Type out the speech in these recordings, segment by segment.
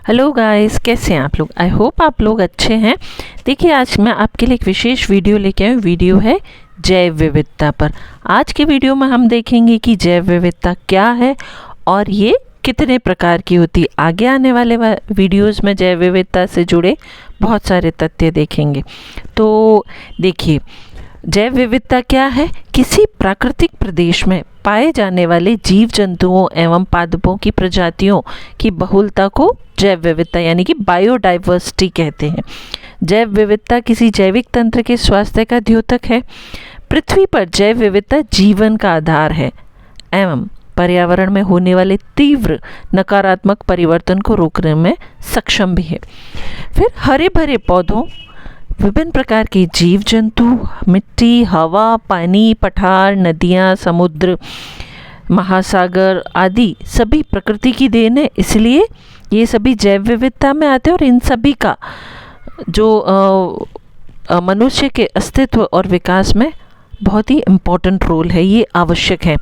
Hello guys, कैसे हैं आप लोग। आई होप आप लोग अच्छे हैं। देखिए, आज मैं आपके लिए एक विशेष वीडियो लेके आई हूँ। वीडियो है जैव विविधता पर। आज के वीडियो में हम देखेंगे कि जैव विविधता क्या है और ये कितने प्रकार की होती है। आगे आने वाले वीडियोस में जैव विविधता से जुड़े बहुत सारे तथ्य देखेंगे। तो देखिए, जैव विविधता क्या है। किसी प्राकृतिक प्रदेश में पाए जाने वाले जीव जंतुओं एवं पादपों की प्रजातियों की बहुलता को जैव विविधता यानी कि बायोडाइवर्सिटी कहते हैं। जैव विविधता किसी जैविक तंत्र के स्वास्थ्य का द्योतक है। पृथ्वी पर जैव विविधता जीवन का आधार है एवं पर्यावरण में होने वाले तीव्र नकारात्मक परिवर्तन को रोकने में सक्षम भी है। फिर हरे भरे पौधों, विभिन्न प्रकार के जीव जंतु, मिट्टी, हवा, पानी, पठार, नदियाँ, समुद्र, महासागर आदि सभी प्रकृति की देन है। इसलिए ये सभी जैव विविधता में आते हैं और इन सभी का जो मनुष्य के अस्तित्व और विकास में बहुत ही इम्पोर्टेंट रोल है, ये आवश्यक है।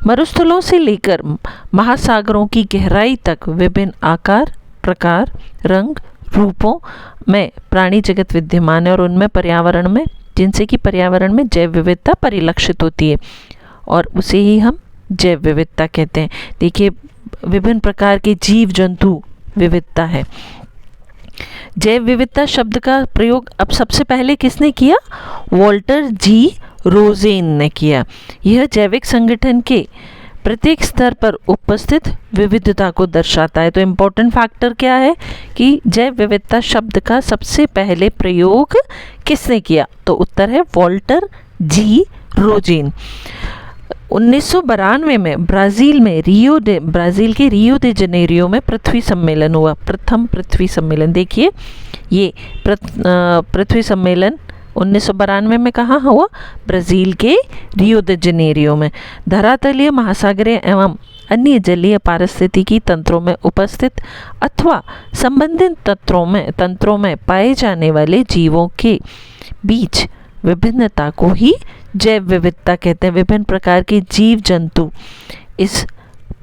मरुस्थलों से लेकर महासागरों की गहराई तक विभिन्न आकार, प्रकार, रंग, रूपों में प्राणी जगत विद्यमान है और उनमें पर्यावरण में जिनसे कि पर्यावरण में जैव विविधता परिलक्षित होती है और उसे ही हम जैव विविधता कहते हैं। देखिए, विभिन्न प्रकार के जीव जंतु विविधता है। जैव विविधता शब्द का प्रयोग अब सबसे पहले किसने किया? वॉल्टर जी रोजेन ने किया। यह जैविक संगठन के प्रत्येक स्तर पर उपस्थित विविधता को दर्शाता है। तो इम्पोर्टेंट फैक्टर क्या है कि जैव विविधता शब्द का सबसे पहले प्रयोग किसने किया? तो उत्तर है वॉल्टर जी रोजेन। 1992 में ब्राज़ील के रियो दे जनेरियो में पृथ्वी सम्मेलन हुआ, प्रथम पृथ्वी सम्मेलन। देखिए, ये पृथ्वी सम्मेलन 1992 में कहाँ हुआ? ब्राज़ील के रियो दे जनेरियो में। धरातलीय, महासागरीय एवं अन्य जलीय पारिस्थितिकी तंत्रों में उपस्थित अथवा संबंधित तंत्रों में पाए जाने वाले जीवों के बीच विभिन्नता को ही जैव विविधता कहते हैं। विभिन्न प्रकार के जीव जंतु इस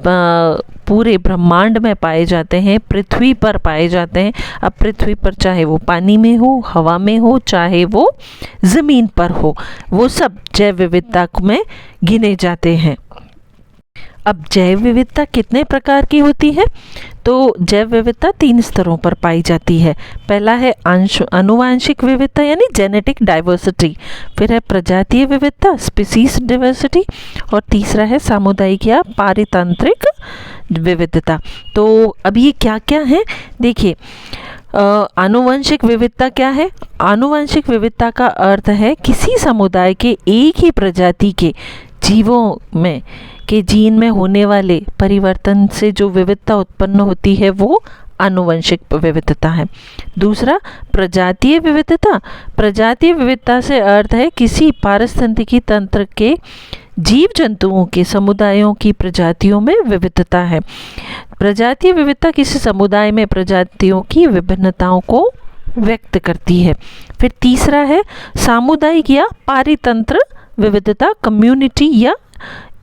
पूरे ब्रह्मांड में पाए जाते हैं, पृथ्वी पर पाए जाते हैं। अब पृथ्वी पर चाहे वो पानी में हो, हवा में हो, चाहे वो ज़मीन पर हो, वो सब जैव विविधता में गिने जाते हैं। अब जैव विविधता कितने प्रकार की होती है? तो जैव विविधता 3 स्तरों पर पाई जाती है। पहला है आनुवांशिक विविधता यानी जेनेटिक डाइवर्सिटी, फिर है प्रजातीय विविधता स्पीसीज डाइवर्सिटी, और तीसरा है सामुदायिक या पारितंत्रिक विविधता। तो अब ये क्या क्या है? देखिए, आनुवंशिक विविधता क्या है? आनुवंशिक विविधता का अर्थ है किसी समुदाय के एक ही प्रजाति के जीवों में के जीन में होने वाले परिवर्तन से जो विविधता उत्पन्न होती है वो आनुवंशिक विविधता है। दूसरा, प्रजातीय विविधता। प्रजातीय विविधता से अर्थ है किसी पारिस्थितिकी तंत्र के जीव जंतुओं के समुदायों की प्रजातियों में विविधता है। प्रजातीय विविधता किसी समुदाय में प्रजातियों की विभिन्नताओं को व्यक्त करती है। फिर तीसरा है सामुदायिक या पारितंत्र विविधता, कम्युनिटी या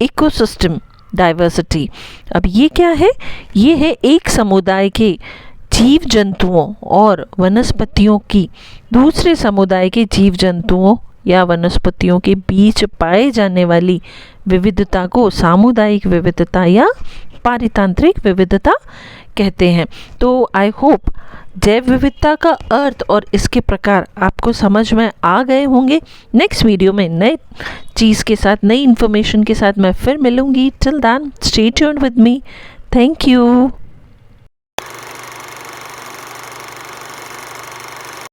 इकोसिस्टम डाइवर्सिटी। अब ये क्या है? ये है एक समुदाय के जीव जंतुओं और वनस्पतियों की दूसरे समुदाय के जीव जंतुओं या वनस्पतियों के बीच पाए जाने वाली विविधता को सामुदायिक विविधता या पारितंत्रिक विविधता कहते हैं। तो आई होप जैव विविधता का अर्थ और इसके प्रकार आपको समझ में आ गए होंगे। नेक्स्ट वीडियो में नए चीज़ के साथ, नई इन्फॉर्मेशन के साथ मैं फिर मिलूंगी। Till then stay tuned with me. Thank you.